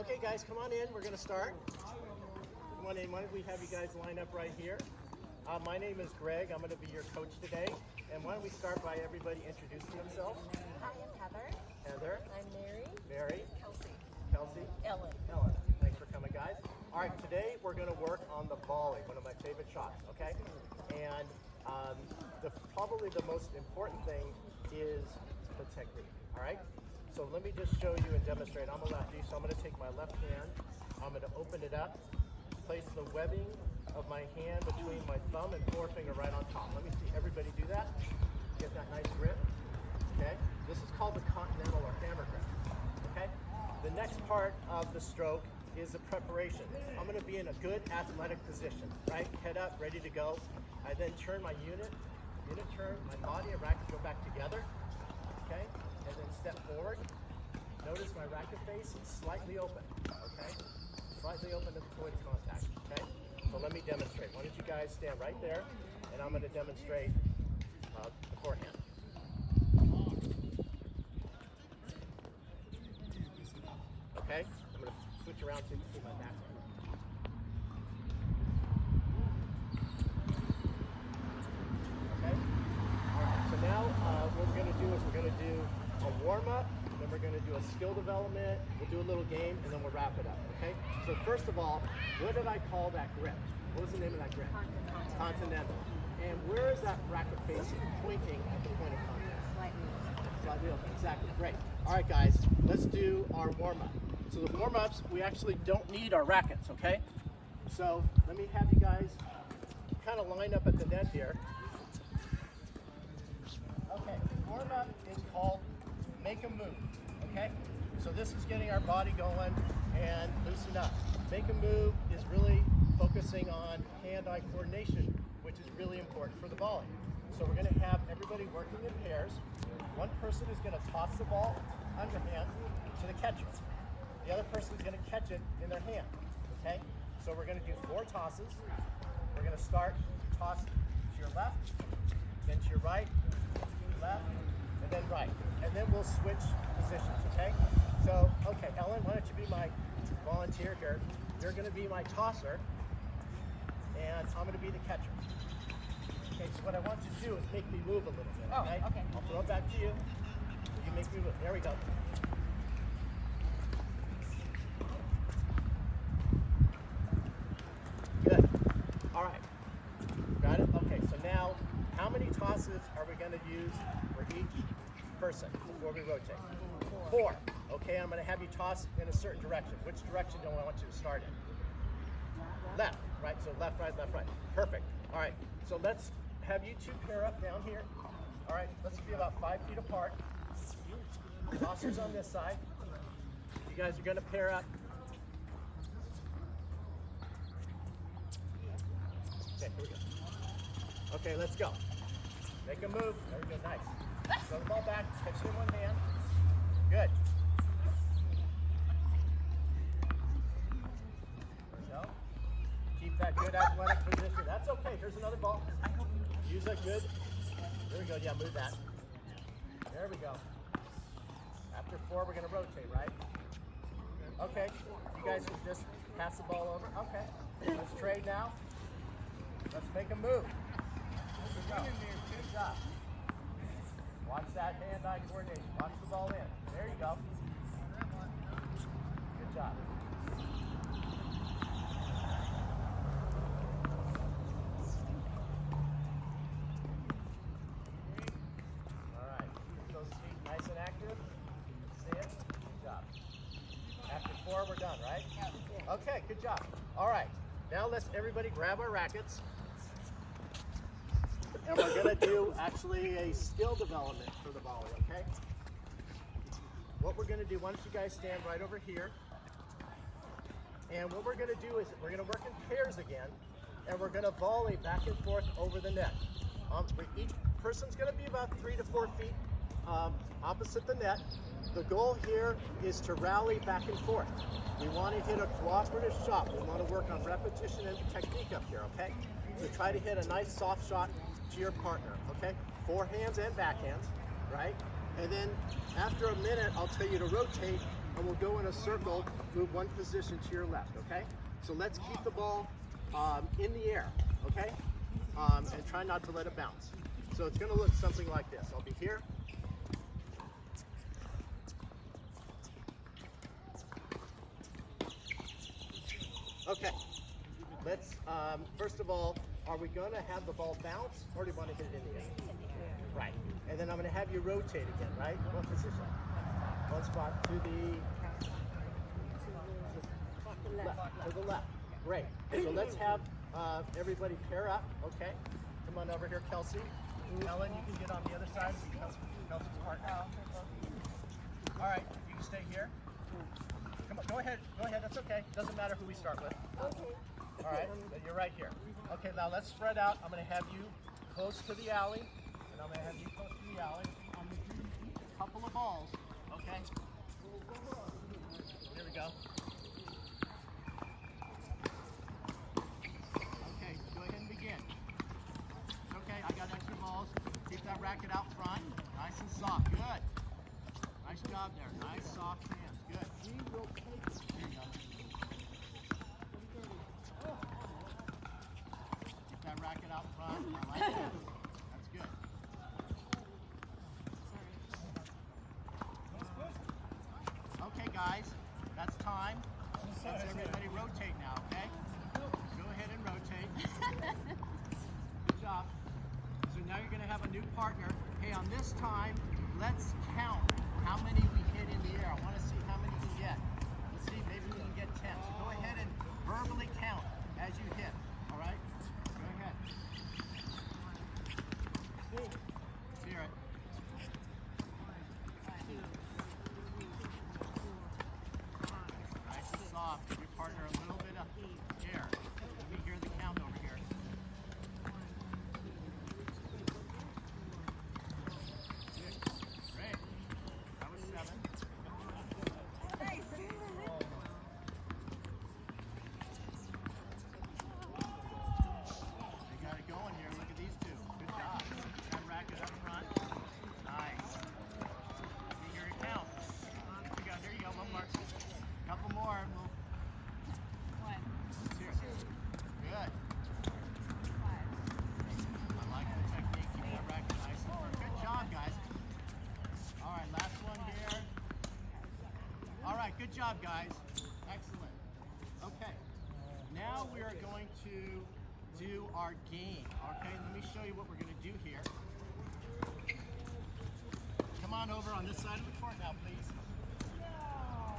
Okay, guys, come on in. We're going to start. Come on in. Why don't we have you guys line up right here? My name is Greg. I'm going to be your coach today. And why don't we start by everybody introducing themselves? Hi, I'm Heather. Heather. I'm Mary. Mary. Kelsey. Kelsey. Ellen. Ellen. Thanks for coming, guys. All right, today we're going to work on the volley, one of my favorite shots, okay? And probably the most important thing is the technique, all right? So let me just show you and demonstrate. I'm a lefty, so I'm going to take my left hand. I'm going to open it up, place the webbing of my hand between my thumb and forefinger right on top. Let me see everybody do that. Get that nice grip, okay? This is called the continental or hammer grip, okay? The next part of the stroke is the preparation. I'm going to be in a good athletic position, right? Head up, ready to go. I then turn my unit turn, my body and racket go back together, okay? And then step forward. Notice my racket face is slightly open, okay? Slightly open to avoid contact, okay? So let me demonstrate. Why don't you guys stand right there, and I'm going to demonstrate beforehand. Okay? I'm going to switch around so you can see my back. Okay? All right, so now what we're going to do is we're going to do a warm-up, then we're going to do a skill development, we'll do a little game, and then we'll wrap it up, okay? So first of all, what did I call that grip? What was the name of that grip? Continental. And where is that racket facing, pointing at the point of contact? Slightly open, exactly, great. All right, guys, let's do our warm-up. So the warm-ups, we actually don't need our rackets, okay? So let me have you guys kind of line up at the net here. Okay, warm-up is called make a move, okay? So this is getting our body going and loosen up. Make a move is really focusing on hand-eye coordination, which is really important for the volley. So we're gonna have everybody working in pairs. One person is gonna toss the ball underhand to the catcher. The other person is gonna catch it in their hand, okay? So we're gonna do 4 tosses. We're gonna start toss to your left, then to your right, left, and then right. And then we'll switch positions, okay? So, okay, Ellen, why don't you be my volunteer here? You're gonna be my tosser, and I'm gonna be the catcher. Okay, so what I want you to do is make me move a little bit, okay? Oh, okay. I'll throw it back to you. You make me move. There we go. Good. All right. Got it? Okay, so now, how many tosses are we going to use for each person before we rotate? 4. Okay, I'm going to have you toss in a certain direction. Which direction do I want you to start in? Left, right? So left, right, left, right. Perfect. All right, so let's have you 2 pair up down here. All right, let's be about 5 feet apart. Tossers on this side. You guys are going to pair up. Okay, here we go. Okay, let's go. Make a move. There we go, nice. Throw the ball back, catch it in one hand. Good. There we go. Keep that good athletic position. That's okay. Here's another ball. Use that good. There we go. Yeah, move that. There we go. After 4, we're going to rotate, right? Okay. You guys can just pass the ball over. Okay. Let's trade now. Let's make a move. Good job. Good job. Watch that hand-eye coordination. Watch the ball in. There you go. Good job. All right. Keep those feet nice and active. See it? Good job. After 4, we're done, right? Yeah. Okay, good job. All right. Now let's everybody grab our rackets. And we're going to do actually a skill development for the volley, okay? What we're going to do, why don't you guys stand right over here. And what we're going to do is we're going to work in pairs again, and we're going to volley back and forth over the net. Each person's going to be about 3 to 4 feet opposite the net. The goal here is to rally back and forth. We want to hit a cooperative shot. We want to work on repetition and technique up here, okay? So try to hit a nice soft shot to your partner, okay? Forehands and backhands, right? And then after a minute, I'll tell you to rotate and we'll go in a circle, move one position to your left, okay? So let's keep the ball in the air, okay? And try not to let it bounce. So it's gonna look something like this. I'll be here. Okay, let's, first of all, are we gonna have the ball bounce, or do you wanna hit it in the air? Right, and then I'm gonna have you rotate again, right? What position? One spot to the left, to the left. Great, so let's have everybody pair up, okay? Come on over here, Kelsey. Ellen, you can get on the other side, Kelsey's partner. All right, you can stay here. Come on, go ahead, that's okay. Doesn't matter who we start with. Okay. All right, you're right here. Okay, now let's spread out. I'm gonna have you close to the alley, and I'm gonna have you close to the alley. I'm gonna give you a couple of balls, okay? Here we go. Okay, go ahead and begin. Okay, I got extra balls. Keep that racket out front. Nice and soft, good. Nice job there, nice soft hands, good. Here you go. Keep that racket out front. I like that. That's good. Okay, guys, that's time. Let's everybody rotate now, okay? Go ahead and rotate. Good job. So now you're going to have a new partner. Hey, on this time, let's count how many we hit in the air. I want to see how many we get. Let's see, maybe we can get 10. So go ahead and verbally count as you hit. All right? Go ahead. Let's hear it. Nice and soft. Give your partner a little bit of air. Let me hear the count over here. Great. That was 7. They got it going here. Look at these two. Good job. That racket up front. Nice. Let me hear it count. There you go. One more. Couple more. Let's hear it. Good. I like the technique. Keep that racket nice and firm. Good job, guys. All right, last one here. All right, good job, guys. Excellent. Okay, now we are going to do our game. Okay, let me show you what we're going to do here. Come on over on this side of the court now, please.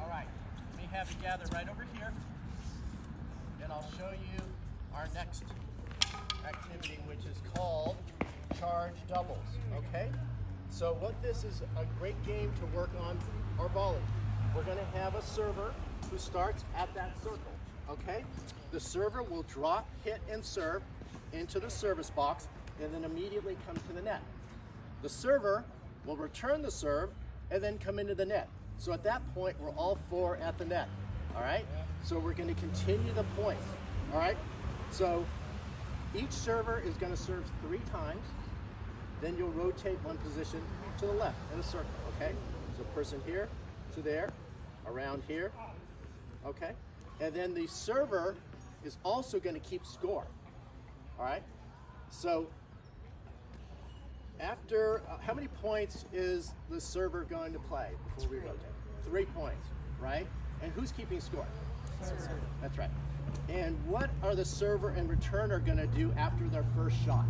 All right, let me have you gather right over here, and I'll show you our next activity, which is called charge doubles. Okay, so what this is a great game to work on our volley. We're going to have a server who starts at that circle. Okay, the server will drop, hit, and serve into the service box, and then immediately come to the net. The server will return the serve and then come into the net. So at that point, we're all 4 at the net. All right, so we're going to continue the points. All right, so each server is going to serve 3 times. Then you'll rotate one position to the left in a circle. Okay, so person here to there, around here. Okay, and then the server is also going to keep score. All right, so after how many points is the server going to play before we rotate? 3 points, right? And who's keeping score? Server. That's right. And what are the server and returner going to do after their first shot?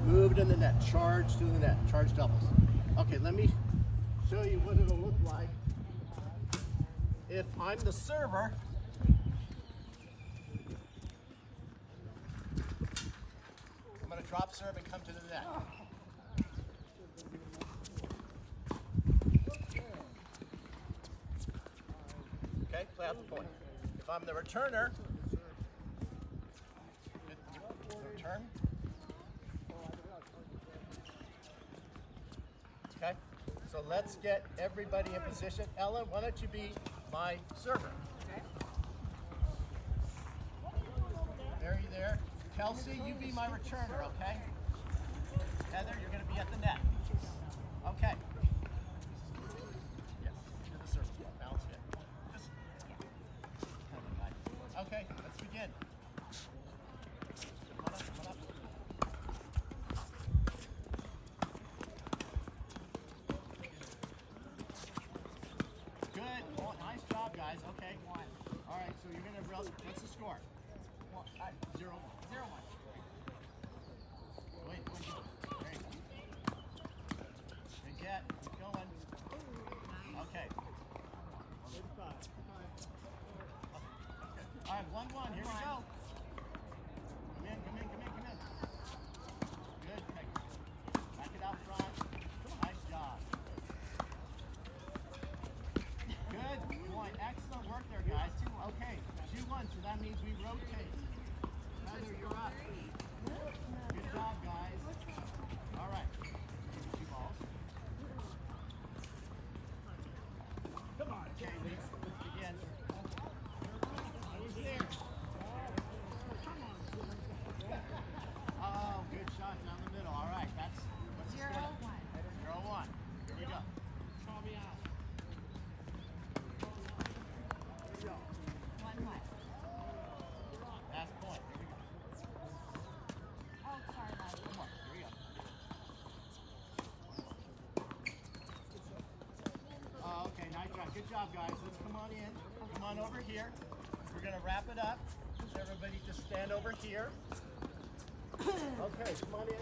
Move to the net, charge to the net, charge doubles. Okay, let me show you what it'll look like if I'm the server. I'm going to drop serve and come to the net. Okay, play out the point. If I'm the returner, return. Okay, so let's get everybody in position. Ellen, why don't you be my server? Okay. There, you there. Kelsey, you be my returner, okay? Heather, you're going to be at the net. Okay. Yes, to the circle. Bounce in. Come on up, come on up. Good. Oh, nice job, guys. Okay. All right, so you're going to, what's the score? 0-1. Wait. There you go. Good get. Keep going. Okay. All right, 1-1. Here we go. Come in. Good. Back it out front. Nice job. Good point. Excellent work there, guys. Okay, 2-1, so that means we rotate. Heather, you're up. Good job, guys. All right. 2 balls. Come on. Okay, let's begin. Oh, good shot down the middle. All right, what's the score? 0-1. Here we go. Last point. Here we go. Come on. Here we go. Oh, okay, nice job. Good job, guys. Let's come on in. Come on over here. We're going to wrap it up. So everybody just stand over here. Okay, come on in.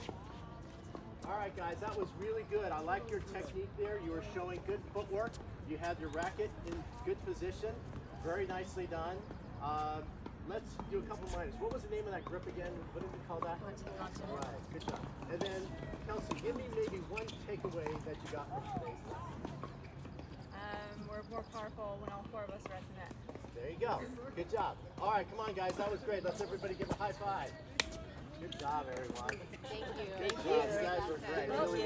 All right, guys, that was really good. I like your technique there. You were showing good footwork. You had your racket in good position. Very nicely done. Let's do a couple minors. What was the name of that grip again? What did we call that? All right, good job. And then, Kelsey, give me maybe one takeaway that you got from today's class. We're more powerful when all 4 of us are at the net. There you go. Good job. All right, come on, guys. That was great. Let's everybody give a high five. Good job, everyone. Thank you. Good job. You guys were great. Really